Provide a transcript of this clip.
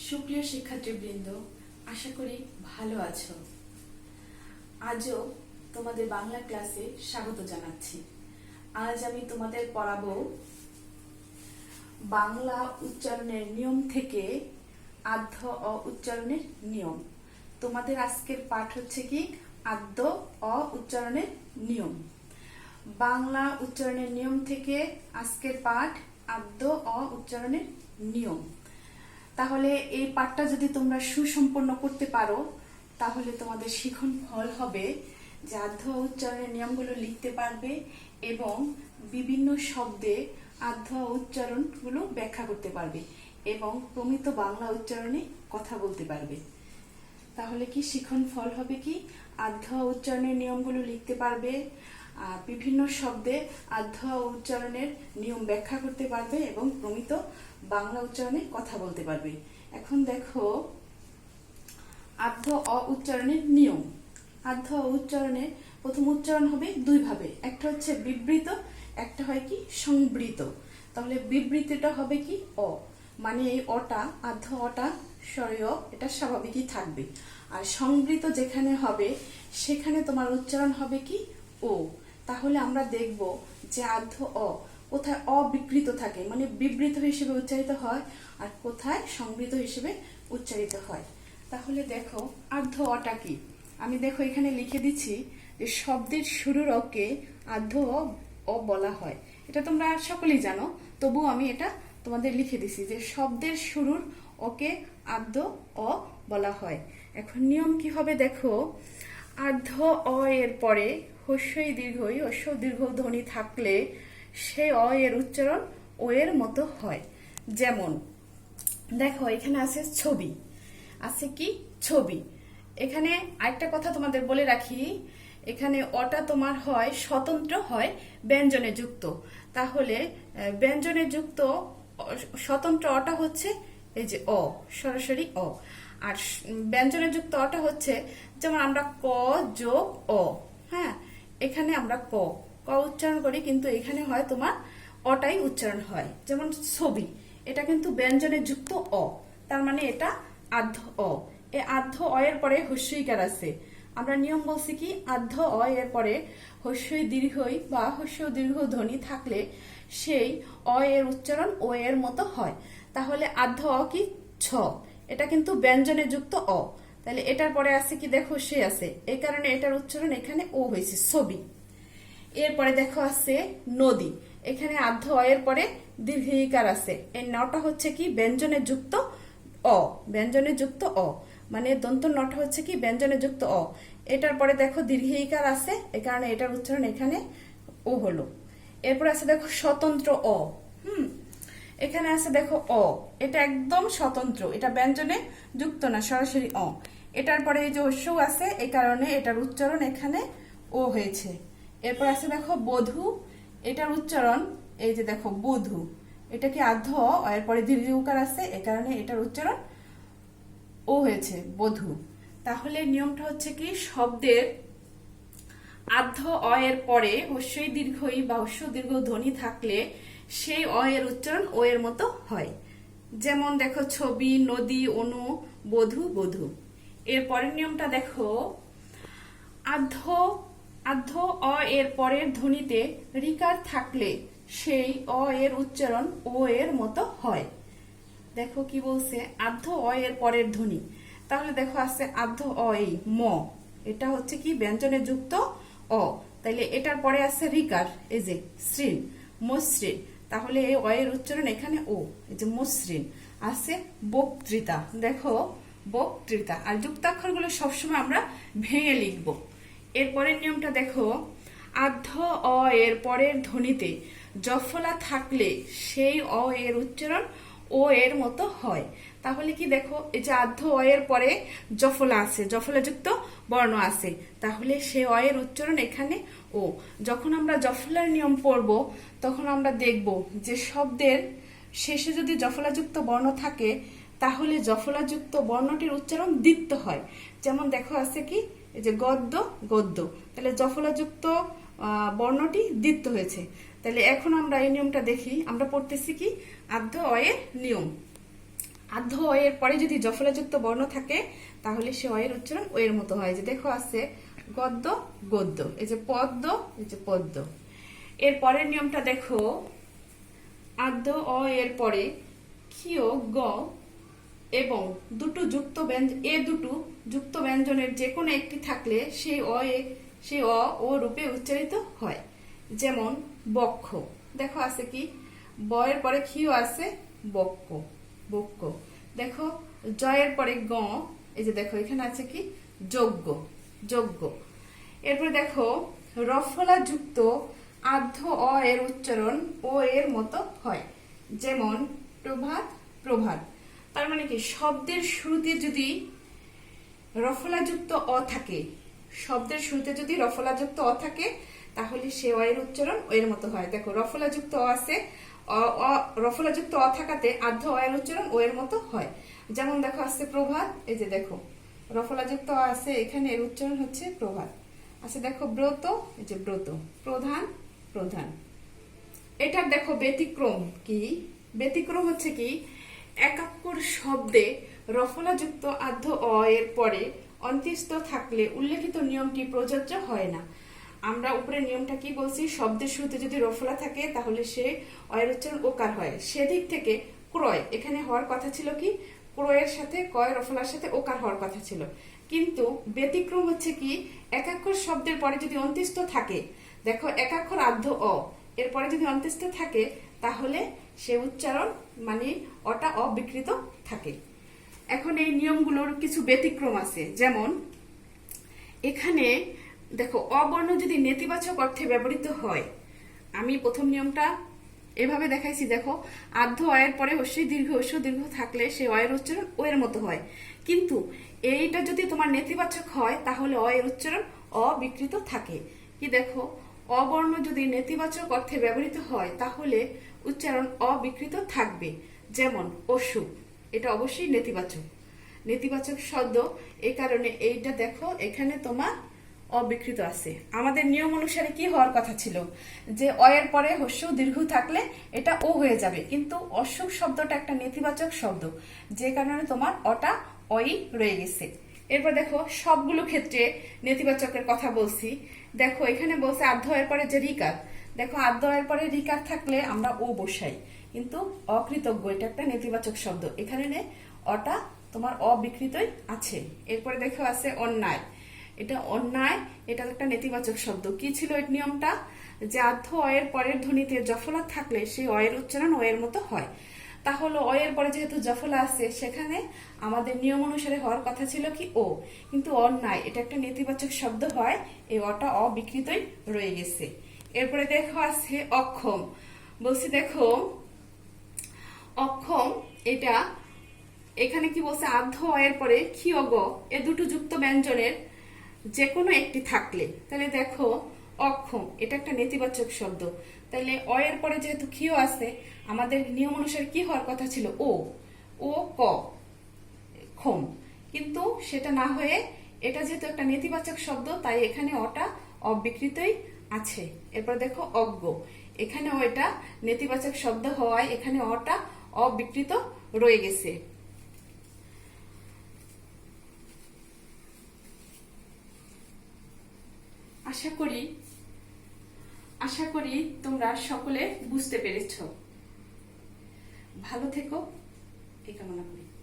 সুপ্রিয় শিক্ষার্থীবৃন্দ, আশা করি ভালো আছো। আজও তোমাদের বাংলা ক্লাসে স্বাগত জানাচ্ছি। আজ আমি তোমাদের পড়াবো বাংলা উচ্চারণের নিয়ম থেকে আদ্য অ উচ্চারণের নিয়ম। তোমাদের আজকের পাঠ হচ্ছে কি আদ্য অ উচ্চারণের নিয়ম। বাংলা উচ্চারণের নিয়ম থেকে আজকের পাঠ আদ্য অ উচ্চারণের নিয়ম। তাহলে এই পাঠটা যদি তোমরা সুসম্পন্ন করতে পারো তাহলে তোমাদের শিখন ফল হবে যে আদ্য উচ্চারণের নিয়মগুলো লিখতে পারবে এবং বিভিন্ন শব্দে আদ্য উচ্চারণগুলো ব্যাখ্যা করতে পারবে এবং প্রমিত বাংলা উচ্চারণে কথা বলতে পারবে। তাহলে কি শিখন ফল হবে কি আদ্য উচ্চারণের নিয়মগুলো লিখতে পারবে, বিভিন্ন শব্দে আদ্য উচ্চারণের নিয়ম ব্যাখ্যা করতে পারবে এবং প্রমিত বাংলা উচ্চারণে কথা বলতে পারবে। এখন দেখো আদ্য অ উচ্চারণের নিয়ম। আদ্য উচ্চারণে প্রথম উচ্চারণ হবে দুই ভাবে, একটা হচ্ছে বিবৃত, একটা হয় কি সংবৃত। তাহলে বিবৃতিটা হবে কি অ, মানে এই অটা আদ্য অটা স্বরীয়, এটা স্বাভাবিকই থাকবে। আর সংবৃত যেখানে হবে সেখানে তোমার উচ্চারণ হবে কি ও। তাহলে আমরা দেখব যে আদ্য অ কোথায় অবিকৃত থাকে, মানে বিবৃত হিসেবে উচ্চারিত হয়, আর কোথায় সংবৃত হিসেবে উচ্চারিত হয়। তাহলে দেখো আদ্য অটা কি, আমি দেখো এখানে লিখে দিচ্ছি যে শব্দের শুরুর অকে আদ্য অ বলা হয়। এটা তোমরা সকলেই জানো, তবুও আমি এটা তোমাদের লিখে দিছি যে শব্দের শুরুর অকে আদ্য অ বলা হয়। এখন নিয়ম কি হবে দেখো, আদ্য অ এর পরে হস্যই দীর্ঘই হস্য দীর্ঘ ধ্বনি থাকলে সেই অ এর উচ্চারণ ও এর মতো হয়। যেমন দেখো এখানে আছে ছবি, আছে কি ছবি। এখানে আরেকটা কথা তোমাদের বলে রাখি, এখানে অটা তোমার হয় স্বতন্ত্র, হয় ব্যঞ্জনে যুক্ত। তাহলে ব্যঞ্জনে যুক্ত স্বতন্ত্র অটা হচ্ছে এই যে অ, সরাসরি অ। আর ব্যঞ্জনে যুক্ত অটা হচ্ছে যেমন আমরা ক যোগ অ, হ্যাঁ এখানে আমরা ক উচ্চারণ করি, কিন্তু এখানে হয় তোমার অটাই উচ্চারণ হয়। যেমন ছবি, এটা কিন্তু ব্যঞ্জনে যুক্ত অ, তার মানে এটা আদ্য অ। এই আদ্য অ এর পরে হস্যইকার আছে। আমরা নিয়ম বলছি কি আদ্য অ এর পরে হস্যই দীর্ঘই বা হস্য দীর্ঘ ধ্বনি থাকলে সেই অ এর উচ্চারণ ও এর মতো হয়। তাহলে আদ্য অ কি ছ, এটা কিন্তু ব্যঞ্জনে যুক্ত অ। তাহলে এটার পরে আছে কি দেখো সে আছে, এই কারণে এটার উচ্চারণ এখানে ও হয়েছে ছবি। এরপরে দেখো আছে নদী, এখানে আদ্য অ এর পরে দীর্ঘইকার আছে। এই নটা হচ্ছে কি ব্যঞ্জনে যুক্ত অ, ব্যঞ্জনে যুক্ত অ, মানে দন্ত নটা হচ্ছে কি ব্যঞ্জনে যুক্ত অ। এটার পরে দেখো দীর্ঘইকার আছে, এই কারণে এটার উচ্চারণ এখানে ও হলো। এরপর আছে দেখো স্বতন্ত্র অ, এখানে আছে দেখো অ, এটা একদম স্বতন্ত্র, এটা ব্যঞ্জনে যুক্ত না, সরাসরি অ। এটার পরে এই যে হস্য আছে, এই কারণে এটার উচ্চারণ এখানে ও হয়েছে। এরপর আছে দেখো বধূ, এটার উচ্চারণ এই যে দেখো বধূ, এটা কি আদ্য অ, এর পরে দীর্ঘ উকার আছে, এই কারণে এটার উচ্চারণ ও হয়েছে বধূ। তাহলে নিয়মটা হচ্ছে কি শব্দের আদ্য অ এর পরে হস্যই দীর্ঘই বা হস্য দীর্ঘ ধ্বনি থাকলে সেই অ এর উচ্চারণ ও এর মতো হয়। যেমন দেখো ছবি, নদী, অনু, বধূ, বধূ। এর পরের নিয়মটা দেখো আদ্য অ এর পরের ধ্বনিতে রিকার থাকলে সেই অ এর উচ্চারণ ও এর মতো হয়। দেখো কি বলছে, আদ্য অ এর পরের ধ্বনি। তাহলে দেখো আছে আদ্য অ এই ম, এটা হচ্ছে কি ব্যঞ্জনে যুক্ত অ, তাইলে এটার পরে আছে রিকার, এই যে শ্রীন, মসৃণ। তাহলে এই অ এর উচ্চারণ এখানে ও, এই যে মসৃণ। আছে বক্তৃতা, দেখো বক্তৃতা। আর যুক্তাক্ষরগুলো সবসময় আমরা ভেঙে লিখবো। এরপরের নিয়মটা দেখো আদ্য অ এর পরের ধ্বনিতে জফলা থাকলে সেই অ এর উচ্চারণ ও এর মতো হয়। তাহলে কি দেখো এই যে আদ্য অ এর পরে জফলা আছে, জফলাযুক্ত বর্ণ আছে, তাহলে সে অ এর উচ্চারণ এখানে ও। যখন আমরা জফলার নিয়ম পড়ব তখন আমরা দেখব যে শব্দের শেষে যদি জফলাযুক্ত বর্ণ থাকে তাহলে জফলাযুক্ত বর্ণটির উচ্চারণ দ্বিত্ব হয়। যেমন দেখো আছে কি এই যে গদ্য, গদ্য, তাহলে জফলাযুক্ত বর্ণটি দ্বিত্ব হয়েছে। তাহলে এখন আমরা এই নিয়মটা দেখি, আমরা পড়তেছি কি আদ্য অ এর নিয়ম। আর্ধ অ এর পরে যদি জফলাযুক্ত বর্ণ থাকে তাহলে সে অ এর উচ্চারণ ও এর মতো হয়। যে দেখো আছে গদ্য গদ্য, এই যে পদ্ম, এই যে পদ্ম। এর পরের নিয়মটা দেখো, আর্ধ অ এর পরে ক্ষীয় গ এবং দুটো যুক্ত ব্যঞ্জন, এ দুটো যুক্ত ব্যঞ্জনের যে কোনো একটি থাকলে সেই অ রূপে উচ্চারিত হয়। যেমন বক্ষ, দেখো আছে কি বয়ের পরে ক্ষীয় আছে বক্ষ, বক্ষ। দেখো জয়ের পরে গ, এই যে দেখো এখানে আছে কি যজ্ঞ, যজ্ঞ। এরপরে দেখো রফলা যুক্ত আর্ধ অ এর উচ্চারণ ও এর মতো হয়। যেমন প্রভাত, প্রভাত। তার মানে কি শব্দের শুরুতে যদি রফলাযুক্ত অ থাকে, শব্দের শুরুতে যদি রফলাযুক্ত অ থাকে তাহলে সে অ এর উচ্চারণ ও এর মতো হয়। দেখো রফলাযুক্ত অ আছে, রফলাযুক্ত অ থাকাতে আর্ধ অ এর উচ্চারণ ও এর মতো হয়। যেমন দেখো আসছে প্রভাত, এই যে দেখো রফলাযুক্ত অ আছে, এখানে এর উচ্চারণ হচ্ছে প্রভাত। আচ্ছা দেখো ব্রত, এই যে ব্রত। প্রধান, প্রধান। এটার দেখো ব্যতিক্রম কি, ব্যতিক্রম হচ্ছে কি একাক্ষর শব্দে রফলাযুক্ত আর্ধ অ এর পরে অন্ত্যস্ত থাকলে উল্লেখিত নিয়মটি প্রযোজ্য হয় না। আমরা উপরে নিয়মটা কি বলছি, শব্দের শুরুতে যদি রফলা থাকে তাহলে সে অ এর উচ্চারণ ওকার হয়। সেদিক থেকে ক্রয় এখানে হওয়ার কথা ছিল কি, ক্রয়ের সাথে কয় রফলার সাথে ওকার হওয়ার কথা ছিল। কিন্তু ব্যতিক্রম হচ্ছে কি একাক্ষর শব্দের পরে যদি অন্ত্যস্ত থাকে, দেখো একাক্ষর আর্ধ অ এরপরে যদি অন্ত্যস্ত থাকে তাহলে সে উচ্চারণ মানে অটা অবিকৃত থাকে। এখন এই নিয়মগুলোর কিছু ব্যতিক্রম আছে। যেমন এখানে দেখো অবর্ণ যদি নেতিবাচক অর্থে ব্যবহৃত হয়, আমি প্রথম নিয়মটা এভাবে দেখাইছি। দেখো আর্ধ অয়ের পরে হস্যই দীর্ঘ, হস্য দীর্ঘ থাকলে সে অয়ের উচ্চারণ ও এর মতো হয়। কিন্তু এইটা যদি তোমার নেতিবাচক হয় তাহলে অ এর উচ্চারণ অবিকৃত থাকে। কি দেখো অবর্ণ যদি নেতিবাচক অর্থে ব্যবহৃত হয় তাহলে উচ্চারণ অবিকৃত থাকবে। যেমন অসুখ, এটা অবশ্যই নেতিবাচক, নেতিবাচক শব্দ। এই কারণে এইটা দেখো এখানে তোমার অবিকৃত আছে। আমাদের নিয়ম অনুসারে কি হওয়ার কথা ছিল যে অ এর পরে হস্য দীর্ঘ থাকলে এটা ও হয়ে যাবে, কিন্তু অসুখ শব্দটা একটা নেতিবাচক শব্দ, যে কারণে তোমার অটা অই রয়ে গেছে। এরপর দেখো সবগুলো ক্ষেত্রে নেতিবাচকের কথা বলছি। দেখো এখানে বলছে আর্ধ এর পরে যে রিকার, দেখো আর্ধ এর পরে রিকার থাকলে আমরা ও বসাই, কিন্তু অকৃতজ্ঞ এটা একটা নেতিবাচক শব্দ, এখানে অটা তোমার অবিকৃতই আছে। এরপরে দেখো আছে অন্যায়, এটা অন্যায়, এটা একটা নেতিবাচক শব্দ। কি ছিল এর নিয়মটা, যে আর্ধ অ এর পরের ধ্বনিতে জফলা থাকলে সেই অ এর উচ্চারণ ও এর মতো হয়। তাহলে অ এর পরে যেহেতু জফলা আছে সেখানে আমাদের নিয়ম অনুসারে হওয়ার কথা ছিল কি ও, কিন্তু অন্যায় এটা একটা নেতিবাচক শব্দ হয়, এই অটা অবিকৃতই রয়ে গেছে। এরপরে দেখো আছে অক্ষম, বলছি দেখো অক্ষম, এটা এখানে কি বলছে আর্ধ অ এর পরে ক্ষীয় গ এ দুটো যুক্ত ব্যঞ্জনের যে কোনো একটি থাকলে, তাহলে দেখো অক্ষম এটা একটা নেতিবাচক শব্দ। তাহলে অ এর পরে যেহেতু ক্ষীয় আছে আমাদের নিয়ম অনুসারে কি হওয়ার কথা ছিল ও, ও ক ক্ষম, কিন্তু সেটা না হয়ে এটা যেহেতু একটা নেতিবাচক শব্দ তাই এখানে অটা অবিকৃতই আছে। এরপর দেখো অজ্ঞ, এখানেও এটা নেতিবাচক শব্দ হওয়ায় এখানে অটা অবিকৃত রয়ে গেছে। আশা করি তোমরা সকলে বুঝতে পেরেছ। ভালো থেকো এই কামনা করি।